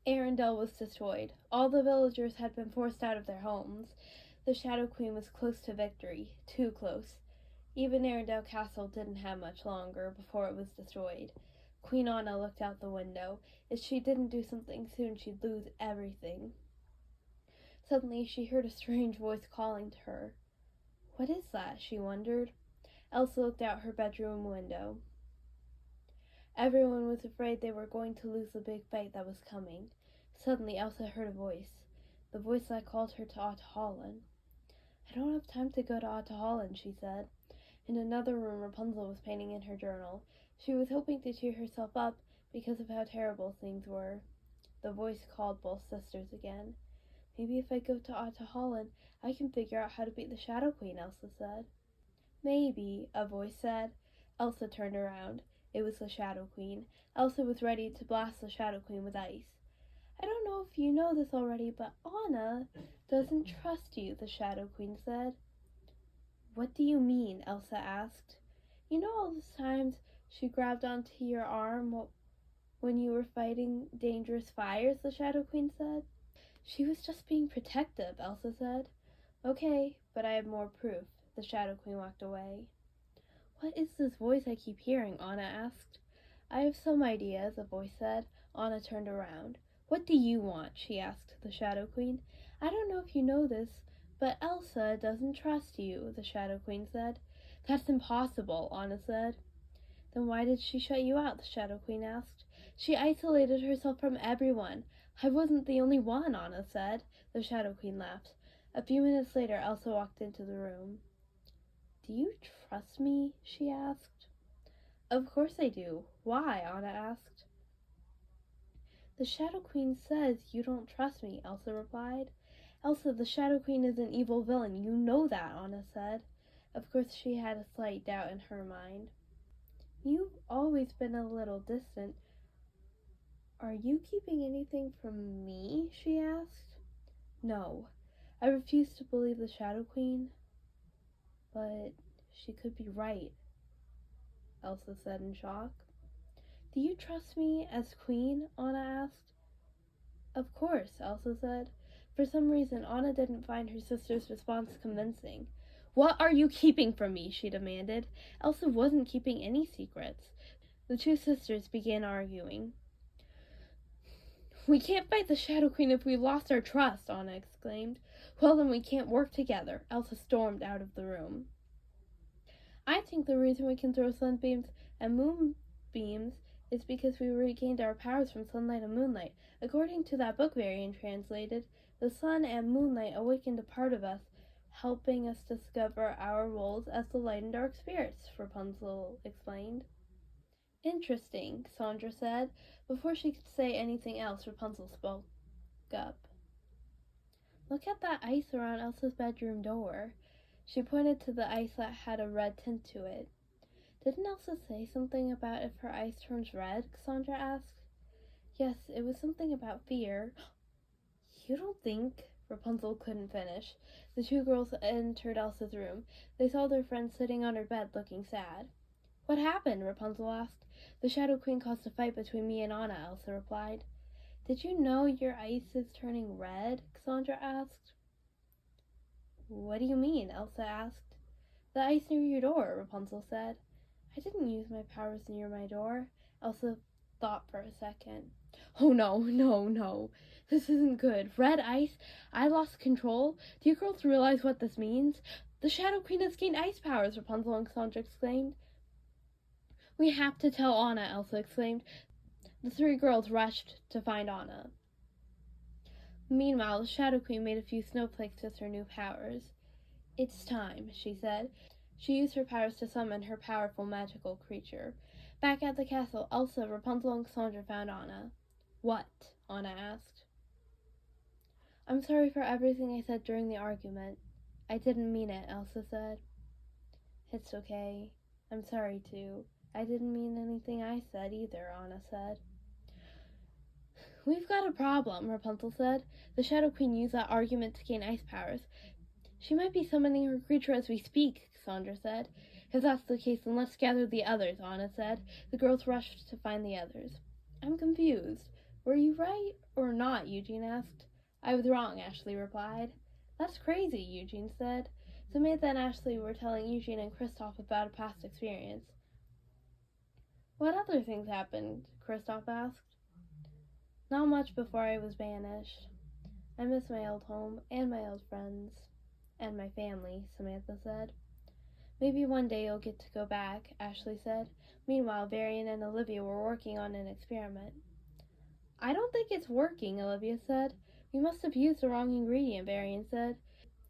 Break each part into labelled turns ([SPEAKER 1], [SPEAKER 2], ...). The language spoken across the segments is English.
[SPEAKER 1] Arendelle was destroyed. All the villagers had been forced out of their homes. The Shadow Queen was close to victory, too close. Even Arendelle Castle didn't have much longer before it was destroyed. Queen Anna looked out the window. If she didn't do something soon, she'd lose everything. Suddenly, she heard a strange voice calling to her. What is that? She wondered. Elsa looked out her bedroom window. Everyone was afraid they were going to lose the big fight that was coming. Suddenly, Elsa heard a voice. The voice that called her to Ahtohallan. I don't have time to go to Ahtohallan, she said. In another room, Rapunzel was painting in her journal. She was hoping to cheer herself up because of how terrible things were. The voice called both sisters again. Maybe if I go to Ahtohallan, I can figure out how to beat the Shadow Queen, Elsa said. Maybe, a voice said. Elsa turned around. It was the Shadow Queen. Elsa was ready to blast the Shadow Queen with ice. I don't know if you know this already, but Anna doesn't trust you, the Shadow Queen said. What do you mean? Elsa asked. You know all those times she grabbed onto your arm when you were fighting dangerous fires, the Shadow Queen said. She was just being protective, Elsa said. Okay, but I have more proof. The Shadow Queen walked away. What is this voice I keep hearing? Anna asked. I have some ideas, a voice said. Anna turned around. What do you want? She asked the Shadow Queen. I don't know if you know this, but Elsa doesn't trust you, the Shadow Queen said. That's impossible, Anna said. Then why did she shut you out? The Shadow Queen asked. She isolated herself from everyone. I wasn't the only one, Anna said. The Shadow Queen laughed. A few minutes later, Elsa walked into the room. Do you trust me? She asked. Of course I do. Why? Anna asked. The Shadow Queen says you don't trust me, Elsa replied. Elsa, the Shadow Queen is an evil villain. You know that, Anna said. Of course she had a slight doubt in her mind. You've always been a little distant. Are you keeping anything from me? She asked. No. I refuse to believe the Shadow Queen. But she could be right, Elsa said in shock. Do you trust me as queen? Anna asked. Of course, Elsa said. For some reason, Anna didn't find her sister's response convincing. What are you keeping from me? She demanded. Elsa wasn't keeping any secrets. The two sisters began arguing. We can't fight the Shadow Queen if we lost our trust, Anna exclaimed. Well, then we can't work together. Elsa stormed out of the room. I think the reason we can throw sunbeams and moonbeams is because we regained our powers from sunlight and moonlight. According to that book Varian translated, the sun and moonlight awakened a part of us, helping us discover our roles as the light and dark spirits, Rapunzel explained. Interesting, Sandra said. Before she could say anything else, Rapunzel spoke up. Look at that ice around Elsa's bedroom door. She pointed to the ice that had a red tint to it. Didn't Elsa say something about if her ice turns red? Cassandra asked. Yes, it was something about fear. You don't think? Rapunzel couldn't finish. The two girls entered Elsa's room. They saw their friend sitting on her bed looking sad. What happened? Rapunzel asked. The Shadow Queen caused a fight between me and Anna, Elsa replied. Did you know your ice is turning red? Cassandra asked. What do you mean? Elsa asked. The ice near your door, Rapunzel said. I didn't use my powers near my door. Elsa thought for a second. Oh no. This isn't good. Red ice? I lost control? Do you girls realize what this means? The Shadow Queen has gained ice powers, Rapunzel and Cassandra exclaimed. We have to tell Anna, Elsa exclaimed. The three girls rushed to find Anna. Meanwhile, the Shadow Queen made a few snowflakes with her new powers. It's time, she said. She used her powers to summon her powerful magical creature. Back at the castle, Elsa, Rapunzel, and Cassandra found Anna. What? Anna asked. I'm sorry for everything I said during the argument. I didn't mean it, Elsa said. It's okay. I'm sorry too. I didn't mean anything I said either, Anna said. We've got a problem, Rapunzel said. The Shadow Queen used that argument to gain ice powers. She might be summoning her creature as we speak, Cassandra said. If that's the case, then let's gather the others, Anna said. The girls rushed to find the others. I'm confused. Were you right or not? Eugene asked. I was wrong, Ashley replied. That's crazy, Eugene said. Samantha and Ashley were telling Eugene and Kristoff about a past experience. What other things happened? Kristoff asked. Not much before I was banished. I miss my old home and my old friends. And my family, Samantha said. Maybe one day you'll get to go back, Ashley said. Meanwhile, Varian and Olivia were working on an experiment. I don't think it's working, Olivia said. We must have used the wrong ingredient, Varian said.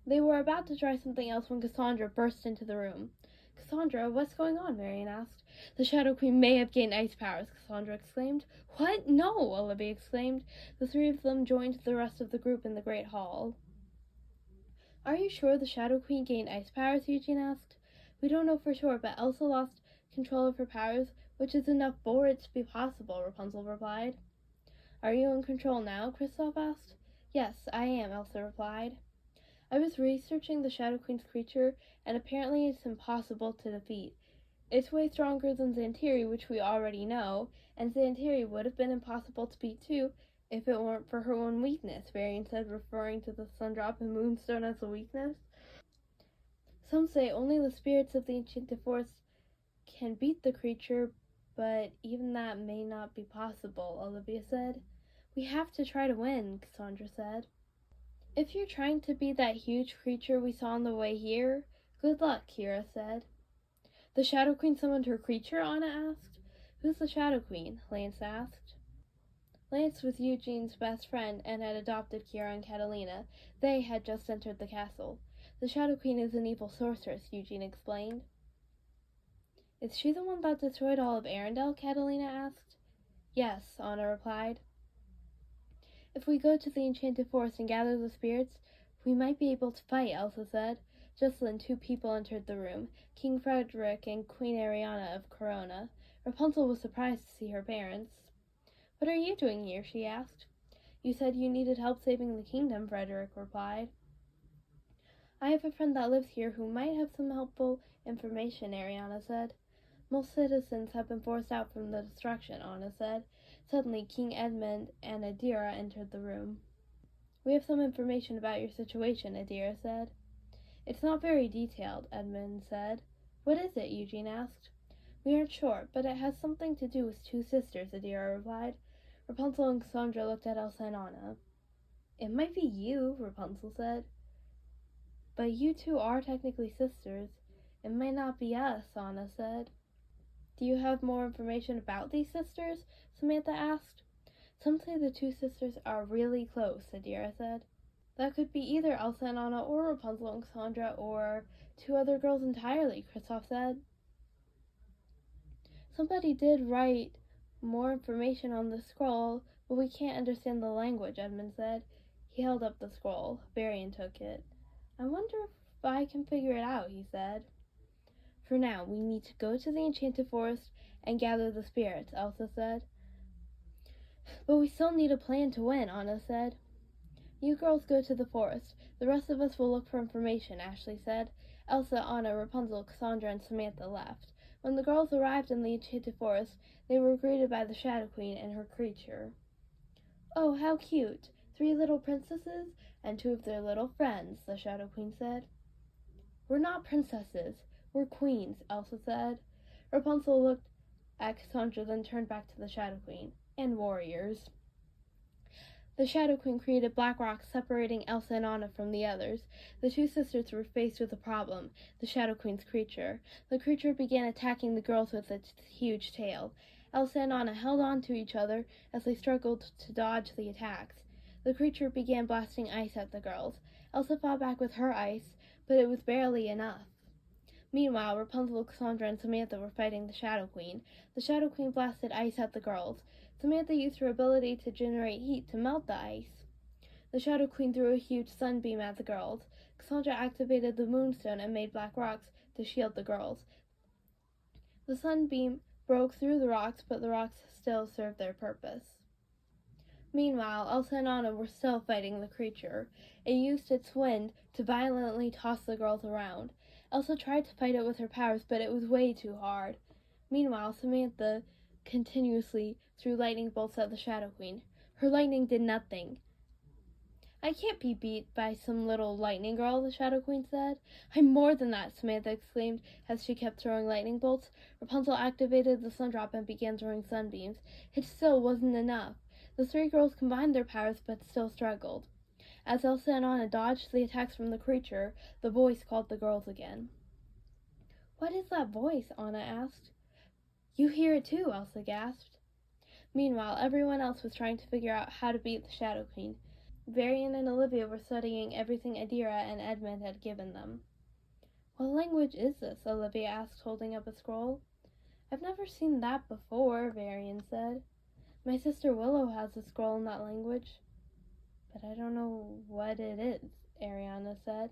[SPEAKER 1] They were about to try something else when Cassandra burst into the room. Cassandra, what's going on? Varian asked. The Shadow Queen may have gained ice powers, Cassandra exclaimed. What? No, Olivia exclaimed. The three of them joined the rest of the group in the Great Hall. Are you sure the Shadow Queen gained ice powers? Eugene asked. We don't know for sure, but Elsa lost control of her powers, which is enough for it to be possible, Rapunzel replied. Are you in control now? Kristoff asked. Yes, I am, Elsa replied. I was researching the Shadow Queen's creature, and apparently it's impossible to defeat. It's way stronger than Xantiri, which we already know, and Xantiri would have been impossible to beat too if it weren't for her one weakness, Varian said, referring to the Sundrop and Moonstone as a weakness. Some say only the spirits of the Enchanted Forest can beat the creature, but even that may not be possible, Olivia said. We have to try to win, Cassandra said. If you're trying to beat that huge creature we saw on the way here, good luck, Kira said. The Shadow Queen summoned her creature? Anna asked. Who's the Shadow Queen? Lance asked. Lance was Eugene's best friend and had adopted Kira and Catalina. They had just entered the castle. The Shadow Queen is an evil sorceress, Eugene explained. Is she the one that destroyed all of Arendelle? Catalina asked. Yes, Anna replied. If we go to the Enchanted Forest and gather the spirits, we might be able to fight, Elsa said. Just then 2 people entered the room, King Frederick and Queen Ariana of Corona. Rapunzel was surprised to see her parents. What are you doing here? She asked. You said you needed help saving the kingdom, Frederick replied. I have a friend that lives here who might have some helpful information, Ariana said. Most citizens have been forced out from the destruction, Anna said. Suddenly, King Edmund and Adira entered the room. We have some information about your situation, Adira said. It's not very detailed, Edmund said. What is it? Eugene asked. We aren't sure, but it has something to do with 2 sisters, Adira replied. Rapunzel and Cassandra looked at Elsa and Anna. It might be you, Rapunzel said. But you 2 are technically sisters. It might not be us, Anna said. Do you have more information about these sisters? Samantha asked. Some say the 2 sisters are really close, Adira said. That could be either Elsa and Anna or Rapunzel and Cassandra or 2 other girls entirely, Kristoff said. Somebody did write more information on the scroll, but we can't understand the language, Edmund said. He held up the scroll. Varian took it. I wonder if I can figure it out, he said. For now, we need to go to the Enchanted Forest and gather the spirits, Elsa said. But we still need a plan to win, Anna said. You girls go to the forest. The rest of us will look for information, Ashley said. Elsa, Anna, Rapunzel, Cassandra, and Samantha left. When the girls arrived in the Enchanted Forest, they were greeted by the Shadow Queen and her creature. Oh, how cute! 3 little princesses and 2 of their little friends, the Shadow Queen said. We're not princesses. We're queens, Elsa said. Rapunzel looked at Cassandra, then turned back to the Shadow Queen. And warriors. The Shadow Queen created black rocks separating Elsa and Anna from the others. The 2 sisters were faced with a problem, the Shadow Queen's creature. The creature began attacking the girls with its huge tail. Elsa and Anna held on to each other as they struggled to dodge the attacks. The creature began blasting ice at the girls. Elsa fought back with her ice, but it was barely enough. Meanwhile, Rapunzel, Cassandra, and Samantha were fighting the Shadow Queen. The Shadow Queen blasted ice at the girls. Samantha used her ability to generate heat to melt the ice. The Shadow Queen threw a huge sunbeam at the girls. Cassandra activated the Moonstone and made black rocks to shield the girls. The sunbeam broke through the rocks, but the rocks still served their purpose. Meanwhile, Elsa and Anna were still fighting the creature. It used its wind to violently toss the girls around. Elsa tried to fight it with her powers, but it was way too hard. Meanwhile, Samantha continuously threw lightning bolts at the Shadow Queen. Her lightning did nothing. I can't be beat by some little lightning girl, the Shadow Queen said. I'm more than that, Samantha exclaimed as she kept throwing lightning bolts. Rapunzel activated the Sundrop and began throwing sunbeams. It still wasn't enough. The three girls combined their powers but still struggled. As Elsa and Anna dodged the attacks from the creature, the voice called the girls again. What is that voice? Anna asked. You hear it too, Elsa gasped. Meanwhile, everyone else was trying to figure out how to beat the Shadow Queen. Varian and Olivia were studying everything Adira and Edmund had given them. What language is this? Olivia asked, holding up a scroll. I've never seen that before, Varian said. My sister Willow has a scroll in that language. But I don't know what it is, Ariana said.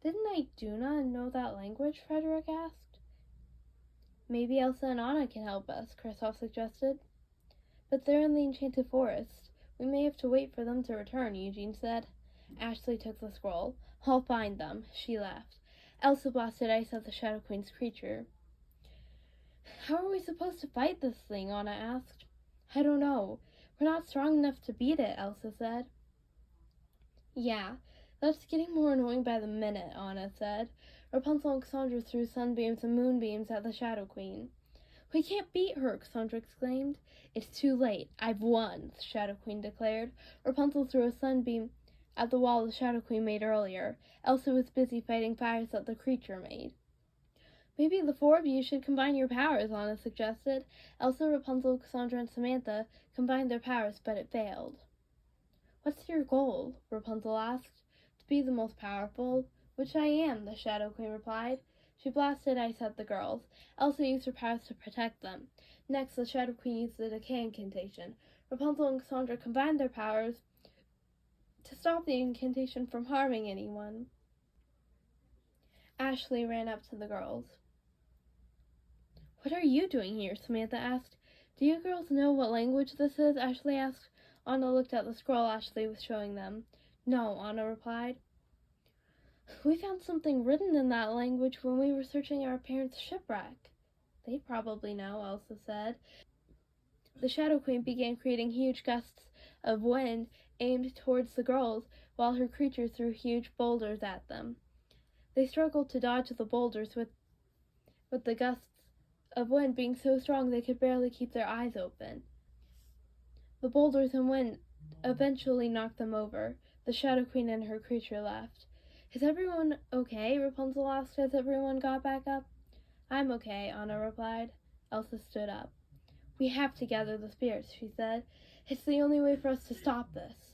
[SPEAKER 1] Didn't Iduna know that language? Frederick asked. Maybe Elsa and Anna can help us, Kristoff suggested. But they're in the Enchanted Forest. We may have to wait for them to return, Eugene said. Ashley took the scroll. I'll find them, she laughed. Elsa blasted ice at the Shadow Queen's creature. How are we supposed to fight this thing? Anna asked. I don't know. We're not strong enough to beat it, Elsa said. Yeah, that's getting more annoying by the minute, Anna said. Rapunzel and Cassandra threw sunbeams and moonbeams at the Shadow Queen. We can't beat her, Cassandra exclaimed. It's too late. I've won, the Shadow Queen declared. Rapunzel threw a sunbeam at the wall the Shadow Queen made earlier. Elsa was busy fighting fires that the creature made. Maybe the four of you should combine your powers, Anna suggested. Elsa, Rapunzel, Cassandra, and Samantha combined their powers, but it failed. What's your goal? Rapunzel asked. To be the most powerful. Which I am, the Shadow Queen replied. She blasted ice at the girls. Elsa used her powers to protect them. Next, the Shadow Queen used the Decay Incantation. Rapunzel and Cassandra combined their powers to stop the incantation from harming anyone. Ashley ran up to the girls. What are you doing here? Samantha asked. Do you girls know what language this is? Ashley asked. Anna looked at the scroll Ashley was showing them. No, Anna replied. We found something written in that language when we were searching our parents' shipwreck. They probably know, Elsa said. The Shadow Queen began creating huge gusts of wind aimed towards the girls, while her creature threw huge boulders at them. They struggled to dodge the boulders, with the gusts of wind being so strong they could barely keep their eyes open. The boulders and wind eventually knocked them over. The Shadow Queen and her creature left. Is everyone okay? Rapunzel asked as everyone got back up. I'm okay, Anna replied. Elsa stood up. We have to gather the spirits, she said. It's the only way for us to stop this.